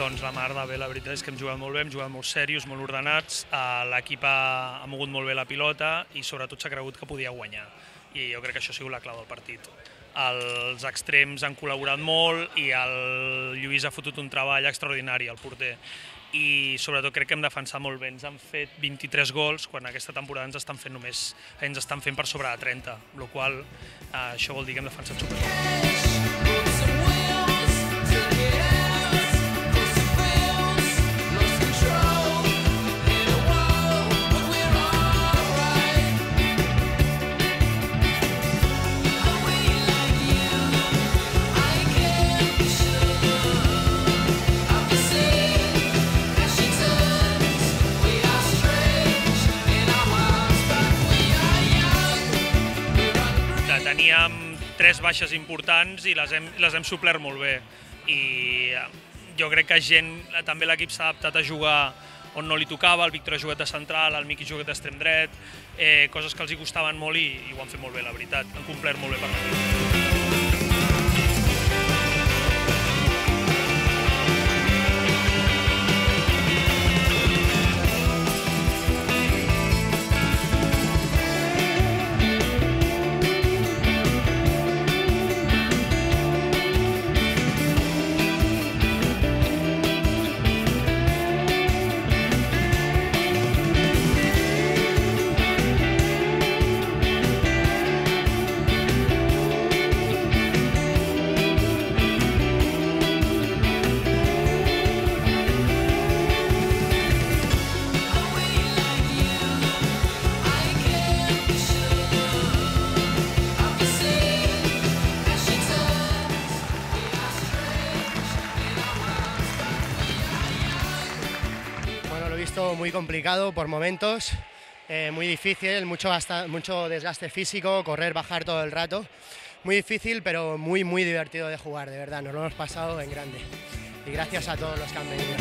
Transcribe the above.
Doncs la mar de bé, la veritat és que hem jugat molt bé, hem jugat molt serios, molt ordenats, l'equip ha mogut molt bé la pilota i sobretot s'ha cregut que podia guanyar. I jo crec que això ha sigut la clau del partit. Els extrems han col·laborat molt i el Lluís ha fotut un treball extraordinari, el porter. I sobretot crec que hem defensat molt bé. Ens han fet 23 gols, quan aquesta temporada ens estan fent per sobre de 30, amb la qual cosa això vol dir que hem defensat superbé. Teníem 3 baixes importants i les hem suplert molt bé. I jo crec que també l'equip s'ha adaptat a jugar on no li tocava, el Víctor ha jugat de central, el Miqui ha jugat d'extrem dret, coses que els hi costaven molt i ho han fet molt bé, la veritat. Han complert molt bé per l'equip. Muy complicado por momentos, muy difícil, mucho desgaste físico, correr, bajar todo el rato, muy difícil pero muy divertido de jugar, de verdad, nos lo hemos pasado en grande y gracias a todos los que han venido.